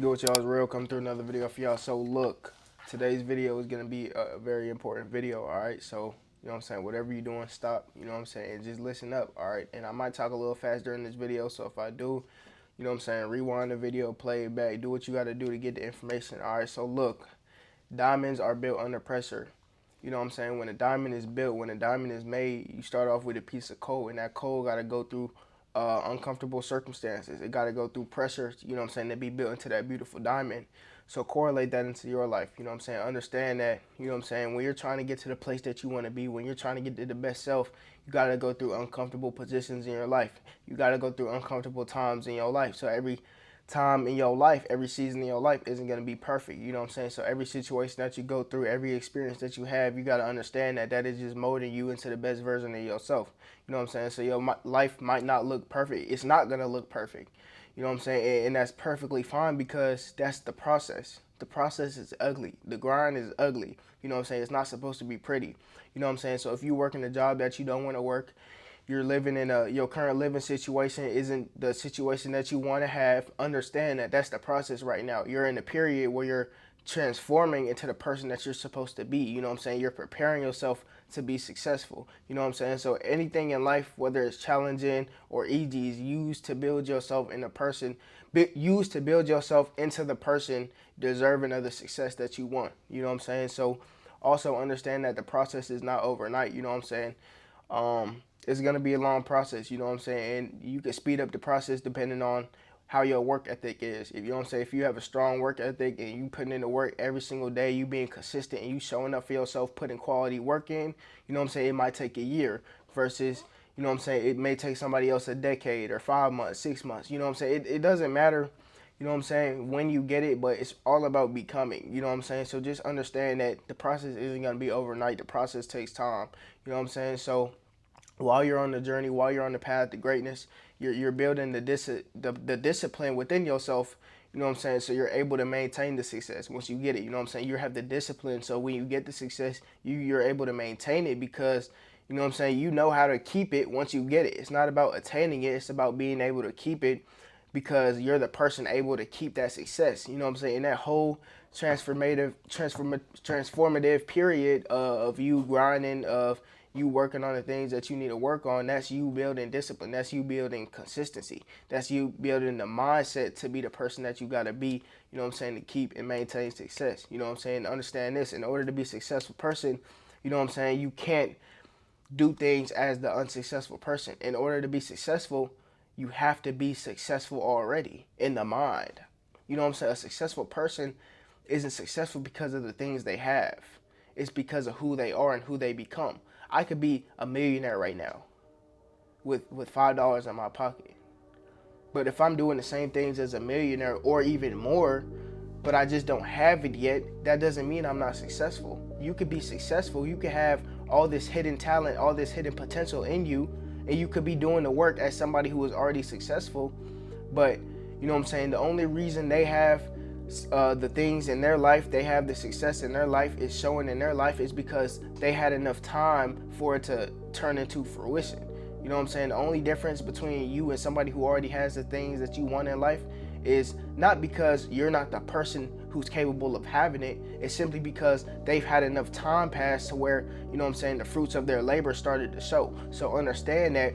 Good with y'all, is real. Come through another video for y'all. So look, today's video is gonna be a very important video. All right, so you know what I'm saying. Whatever you're doing, stop. You know what I'm saying. And just listen up. All right, and I might talk a little fast during this video. So if I do, you know what I'm saying, rewind the video, play it back, do what you got to do to get the information. All right. So look, diamonds are built under pressure. You know what I'm saying? When a diamond is built, when a diamond is made, you start off with a piece of coal, and that coal got to go through uncomfortable circumstances. It got to go through pressure, you know what I'm saying, to be built into that beautiful diamond. So correlate that into your life, you know what I'm saying? Understand that, you know what I'm saying, when you're trying to get to the place that you want to be, when you're trying to get to the best self, you got to go through uncomfortable positions in your life. You got to go through uncomfortable times in your life. So every time in your life, every season in your life isn't going to be perfect. You know what I'm saying? So every situation that you go through, every experience that you have, you got to understand that that is just molding you into the best version of yourself. You know what I'm saying? So your life might not look perfect. It's not going to look perfect. You know what I'm saying? And that's perfectly fine because that's the process. The process is ugly. The grind is ugly. You know what I'm saying? It's not supposed to be pretty. You know what I'm saying? So if you work in a job that you don't want to work, you're living in your current living situation isn't the situation that you want to have, understand that that's the process right now. You're in a period where you're transforming into the person that you're supposed to be. You know what I'm saying? You're preparing yourself to be successful. You know what I'm saying? So anything in life, whether it's challenging or easy, is used to build yourself in a person, used to build yourself into the person deserving of the success that you want. You know what I'm saying? So also understand that the process is not overnight. You know what I'm saying? It's gonna be a long process, you know what I'm saying? And you can speed up the process depending on how your work ethic is. If you know what I'm saying, if you have a strong work ethic and you putting in the work every single day, you being consistent and you showing up for yourself, putting quality work in, you know what I'm saying, it might take a year versus, you know what I'm saying, it may take somebody else a decade or 5 months, 6 months, you know what I'm saying? It doesn't matter, you know what I'm saying, when you get it, but it's all about becoming, you know what I'm saying? So just understand that the process isn't gonna be overnight. The process takes time, you know what I'm saying? So while you're on the journey, while you're on the path to greatness, you're building the discipline within yourself. You know what I'm saying? So you're able to maintain the success once you get it. You know what I'm saying? You have the discipline. So when you get the success, you're able to maintain it because you know what I'm saying. You know how to keep it once you get it. It's not about attaining it. It's about being able to keep it because you're the person able to keep that success. You know what I'm saying? In that whole transformative period of you grinding, of you working on the things that you need to work on, that's you building discipline, that's you building consistency, that's you building the mindset to be the person that you got to be, you know what I'm saying, to keep and maintain success. You know what I'm saying? Understand this, in order to be a successful person, you know what I'm saying, you can't do things as the unsuccessful person. In order to be successful, you have to be successful already in the mind. You know what I'm saying? A successful person isn't successful because of the things they have. It's because of who they are and who they become. I could be a millionaire right now with $5 in my pocket. But if I'm doing the same things as a millionaire or even more, but I just don't have it yet, that doesn't mean I'm not successful. You could be successful. You could have all this hidden talent, all this hidden potential in you, and you could be doing the work as somebody who is already successful. But you know what I'm saying? The only reason they have the things in their life, they have the success in their life, is showing in their life, is because they had enough time for it to turn into fruition. You know what I'm saying? The only difference between you and somebody who already has the things that you want in life is not because you're not the person who's capable of having it. It's simply because they've had enough time pass to where, you know what I'm saying, the fruits of their labor started to show. So understand that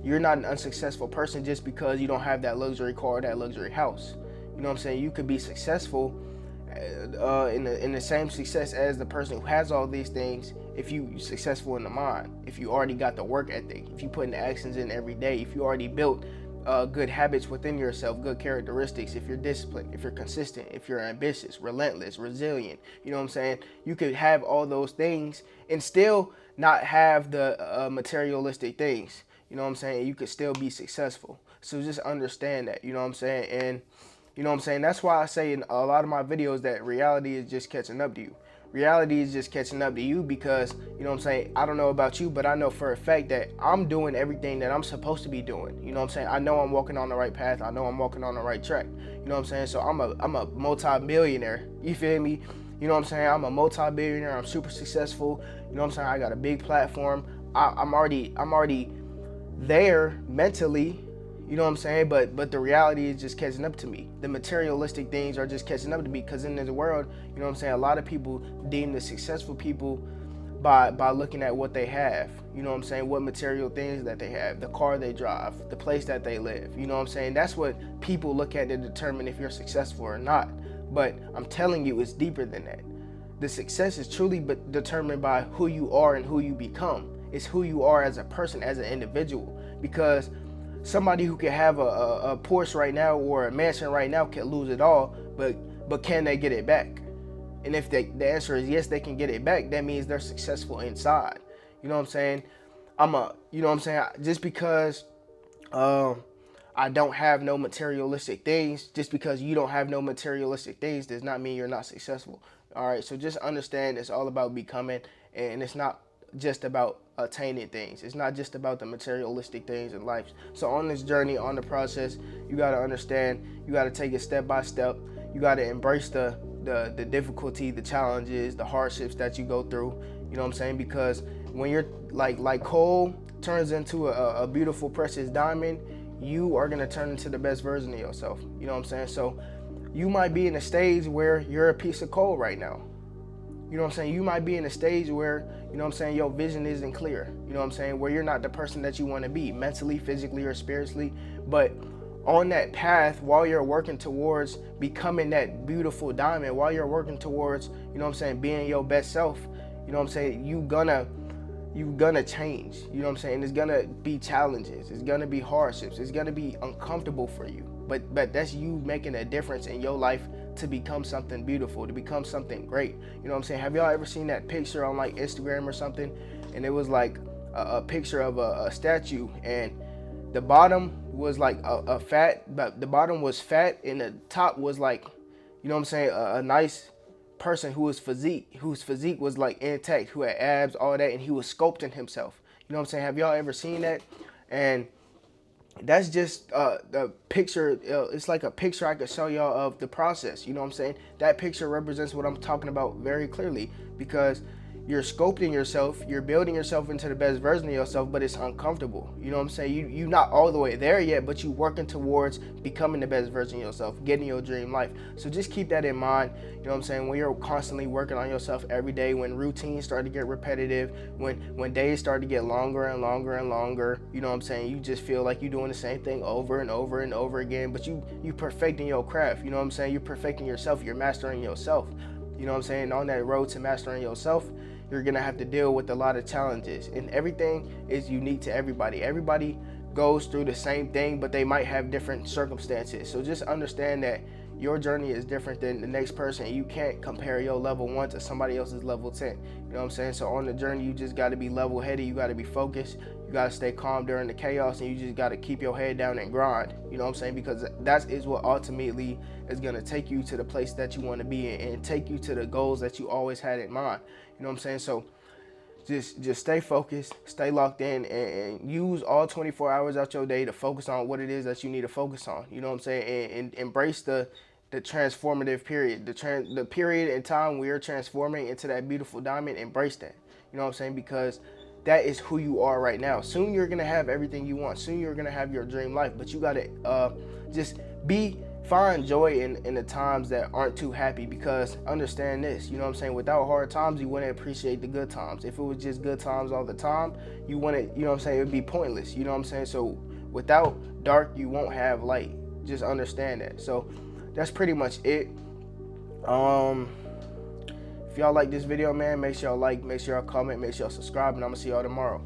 you're not an unsuccessful person just because you don't have that luxury car or that luxury house. You know what I'm saying? You could be successful in the same success as the person who has all these things if you successful in the mind, if you already got the work ethic, if you put the actions in every day, if you already built good habits within yourself, good characteristics, if you're disciplined, if you're consistent, if you're ambitious, relentless, resilient. You know what I'm saying? You could have all those things and still not have the materialistic things. You know what I'm saying? You could still be successful. So just understand that, you know what I'm saying? And you know what I'm saying? That's why I say in a lot of my videos that reality is just catching up to you. Reality is just catching up to you because, you know what I'm saying, I don't know about you, but I know for a fact that I'm doing everything that I'm supposed to be doing. You know what I'm saying? I know I'm walking on the right path. I know I'm walking on the right track. You know what I'm saying? So I'm a multi-billionaire. You feel me? You know what I'm saying? I'm a multi-billionaire. I'm super successful. You know what I'm saying? I got a big platform. I'm already there mentally. You know what I'm saying? But the reality is just catching up to me. The materialistic things are just catching up to me, because in this world, you know what I'm saying, a lot of people deem the successful people by looking at what they have. You know what I'm saying? What material things that they have, the car they drive, the place that they live. You know what I'm saying? That's what people look at to determine if you're successful or not. But I'm telling you, it's deeper than that. The success is truly determined by who you are and who you become. It's who you are as a person, as an individual. Because somebody who can have a Porsche right now or a mansion right now can lose it all, but can they get it back? And if the answer is yes, they can get it back, that means they're successful inside. You know what I'm saying? You know what I'm saying? Just because I don't have no materialistic things, just because you don't have no materialistic things does not mean you're not successful. All right, so just understand it's all about becoming, and it's not just about attaining things. It's not just about the materialistic things in life. So on this journey, on the process, you got to understand, you got to take it step by step. You got to embrace the difficulty, the challenges, the hardships that you go through. You know what I'm saying? Because when you're like coal turns into a beautiful precious diamond, you are gonna turn into the best version of yourself. You know what I'm saying? So you might be in a stage where you're a piece of coal right now. You know what I'm saying? You might be in a stage where, you know what I'm saying, your vision isn't clear. You know what I'm saying? Where you're not the person that you want to be, mentally, physically, or spiritually. But on that path, while you're working towards becoming that beautiful diamond, while you're working towards, you know what I'm saying, being your best self, you know what I'm saying, you gonna change. You know what I'm saying? It's gonna be challenges, it's gonna be hardships, it's gonna be uncomfortable for you. But that's you making a difference in your life to become something beautiful, to become something great. You know what I'm saying? Have y'all ever seen that picture on like Instagram or something? And it was like a picture of a statue, and the bottom was like a fat, but the bottom was fat, and the top was like, you know what I'm saying, a nice person whose physique was like intact, who had abs, all that, and he was sculpting himself. You know what I'm saying? Have y'all ever seen that? And that's just the picture. It's like a picture I could show y'all of the process. You know what I'm saying? That picture represents what I'm talking about very clearly, because you're sculpting yourself, you're building yourself into the best version of yourself, but it's uncomfortable. You know what I'm saying? You're not all the way there yet, but you're working towards becoming the best version of yourself, getting your dream life. So just keep that in mind. You know what I'm saying? When you're constantly working on yourself every day, when routines start to get repetitive, when days start to get longer and longer and longer, you know what I'm saying? You just feel like you're doing the same thing over and over and over again, but you perfecting your craft. You know what I'm saying? You're perfecting yourself. You're mastering yourself. You know what I'm saying? On that road to mastering yourself, you're gonna have to deal with a lot of challenges, and everything is unique to everybody. Everybody goes through the same thing, but they might have different circumstances. So just understand that your journey is different than the next person. You can't compare your level 1 to somebody else's level 10. You know what I'm saying? So on the journey, you just got to be level headed. You got to be focused. You got to stay calm during the chaos, and you just got to keep your head down and grind. You know what I'm saying? Because that is what ultimately is going to take you to the place that you want to be in, and take you to the goals that you always had in mind. You know what I'm saying? So just stay focused, stay locked in, and use all 24 hours out your day to focus on what it is that you need to focus on. You know what I'm saying? And embrace the transformative period, the period in time where you're transforming into that beautiful diamond. Embrace that. You know what I'm saying? Because that is who you are right now. Soon you're gonna have everything you want. Soon you're gonna have your dream life. But you gotta just find joy in the times that aren't too happy, because understand this, you know what I'm saying, without hard times, you wouldn't appreciate the good times. If it was just good times all the time, you wouldn't, you know what I'm saying, it would be pointless. You know what I'm saying? So without dark, you won't have light. Just understand that. So that's pretty much it. If y'all like this video, man, make sure y'all like, make sure y'all comment, make sure y'all subscribe, and I'm gonna see y'all tomorrow.